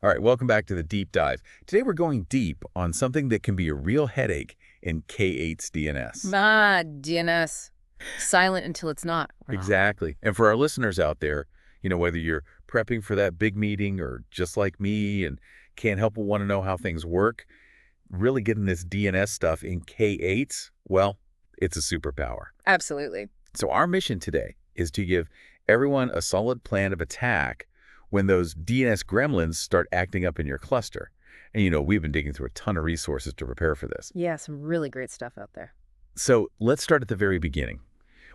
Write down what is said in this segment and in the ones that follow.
All right, welcome back to the deep dive. Today we're going deep on something that can be a real headache in K8's DNS. DNS. Silent until it's not. Exactly. And for our listeners out there, whether you're prepping for that big meeting or just like me and can't help but want to know how things work, really getting this DNS stuff in K8's, well, it's a superpower. Absolutely. So our mission today is to give everyone a solid plan of attack when those DNS gremlins start acting up in your cluster. And we've been digging through a ton of resources to prepare for this. Yeah, some really great stuff out there. So let's start at the very beginning.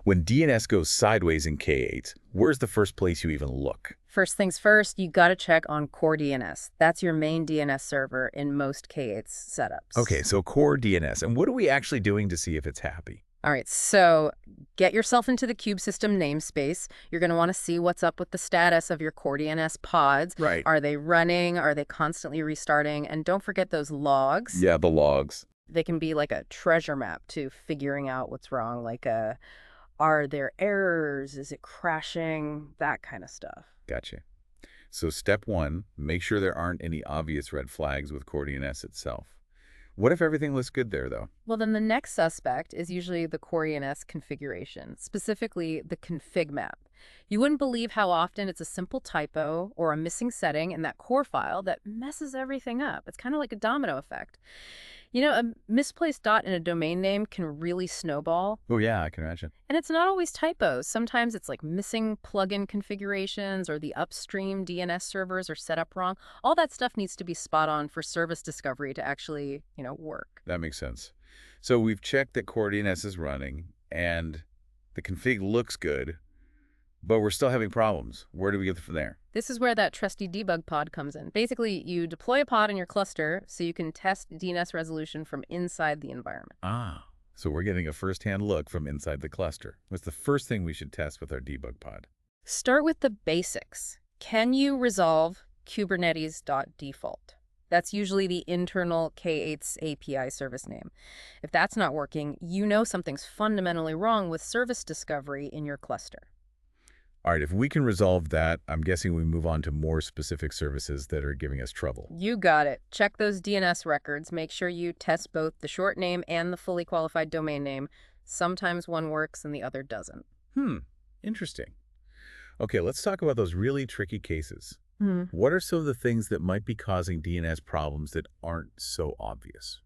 When DNS goes sideways in K8, where's the first place you even look? First things first, you got to check on CoreDNS. That's your main DNS server in most K8 setups. Okay, so CoreDNS. And what are we actually doing to see if it's happy? All right, so get yourself into the kube system namespace. You're going to want to see what's up with the status of your CoreDNS pods. Right. Are they running? Are they constantly restarting? And don't forget those logs. Yeah, the logs. They can be like a treasure map to figuring out what's wrong, like are there errors? Is it crashing? That kind of stuff. Gotcha. So step one, make sure there aren't any obvious red flags with CoreDNS itself. What if everything looks good there, though? Well, then the next suspect is usually the CoreDNS configuration, specifically the ConfigMap. You wouldn't believe how often it's a simple typo or a missing setting in that core file that messes everything up. It's kind of like a domino effect. A misplaced dot in a domain name can really snowball. Oh, yeah, I can imagine. And it's not always typos. Sometimes it's like missing plugin configurations or the upstream DNS servers are set up wrong. All that stuff needs to be spot on for service discovery to actually, work. That makes sense. So we've checked that CoreDNS is running and the config looks good, but we're still having problems. Where do we get from there? This is where that trusty debug pod comes in. Basically, you deploy a pod in your cluster so you can test DNS resolution from inside the environment. Ah, so we're getting a first-hand look from inside the cluster. What's the first thing we should test with our debug pod? Start with the basics. Can you resolve Kubernetes.default? That's usually the internal K8's API service name. If that's not working, you know something's fundamentally wrong with service discovery in your cluster. All right, if we can resolve that, I'm guessing we move on to more specific services that are giving us trouble. You got it. Check those DNS records. Make sure you test both the short name and the fully qualified domain name. Sometimes one works and the other doesn't. Interesting. Okay, let's talk about those really tricky cases. Hmm. What are some of the things that might be causing DNS problems that aren't so obvious?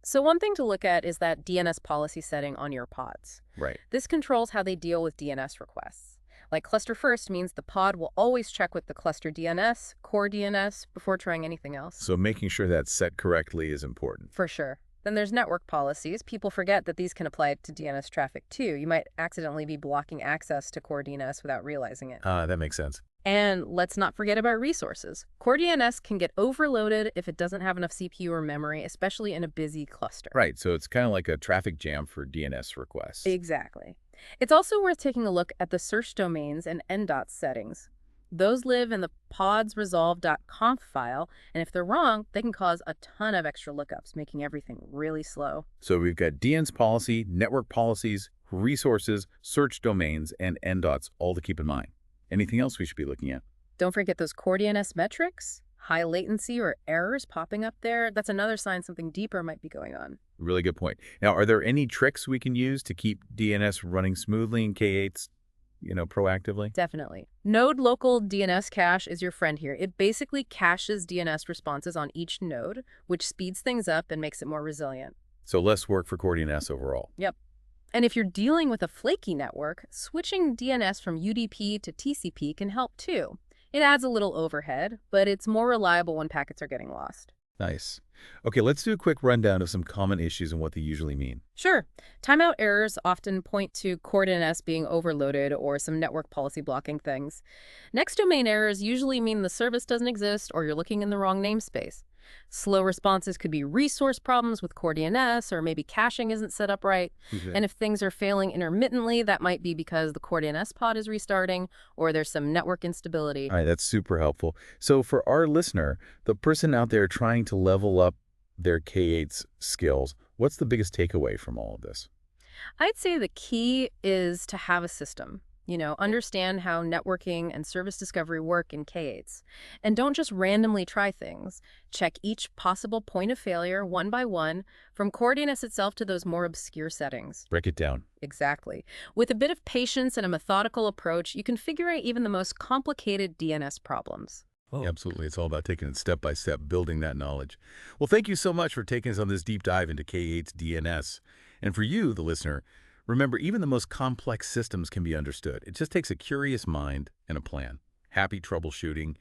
So one thing to look at is that DNS policy setting on your pods. Right. This controls how they deal with DNS requests. Like cluster first means the pod will always check with the cluster DNS, core DNS, before trying anything else. So making sure that's set correctly is important. For sure. Then there's network policies. People forget that these can apply to DNS traffic too. You might accidentally be blocking access to core DNS without realizing it. That makes sense. And let's not forget about resources. Core DNS can get overloaded if it doesn't have enough CPU or memory, especially in a busy cluster. Right, so it's kind of like a traffic jam for DNS requests. Exactly. It's also worth taking a look at the search domains and ndots settings. Those live in the podsresolve.conf file, and if they're wrong, they can cause a ton of extra lookups, making everything really slow. So we've got DNS policy, network policies, resources, search domains, and ndots, all to keep in mind. Anything else we should be looking at? Don't forget those core DNS metrics. High latency or errors popping up there. That's another sign something deeper might be going on. Really good point. Now, are there any tricks we can use to keep DNS running smoothly in K8s, proactively? Definitely. Node local DNS cache is your friend here. It basically caches DNS responses on each node, which speeds things up and makes it more resilient. So less work for CoreDNS overall. Yep. And if you're dealing with a flaky network, switching DNS from UDP to TCP can help too. It adds a little overhead, but it's more reliable when packets are getting lost. Nice. Okay, let's do a quick rundown of some common issues and what they usually mean. Sure. Timeout errors often point to CoreDNS being overloaded or some network policy blocking things. Next domain errors usually mean the service doesn't exist or you're looking in the wrong namespace. Slow responses could be resource problems with CoreDNS, or maybe caching isn't set up right. Okay. And if things are failing intermittently, that might be because the CoreDNS pod is restarting or there's some network instability. All right, that's super helpful. So for our listener, the person out there trying to level up their K8's skills, what's the biggest takeaway from all of this? I'd say the key is to have a system. Understand how networking and service discovery work in K8s. And don't just randomly try things. Check each possible point of failure one by one, from CoreDNS itself to those more obscure settings. Break it down. Exactly. With a bit of patience and a methodical approach, you can figure out even the most complicated DNS problems. Oh. Absolutely. It's all about taking it step by step, building that knowledge. Well, thank you so much for taking us on this deep dive into K8's DNS. And for you, the listener, remember, even the most complex systems can be understood. It just takes a curious mind and a plan. Happy troubleshooting.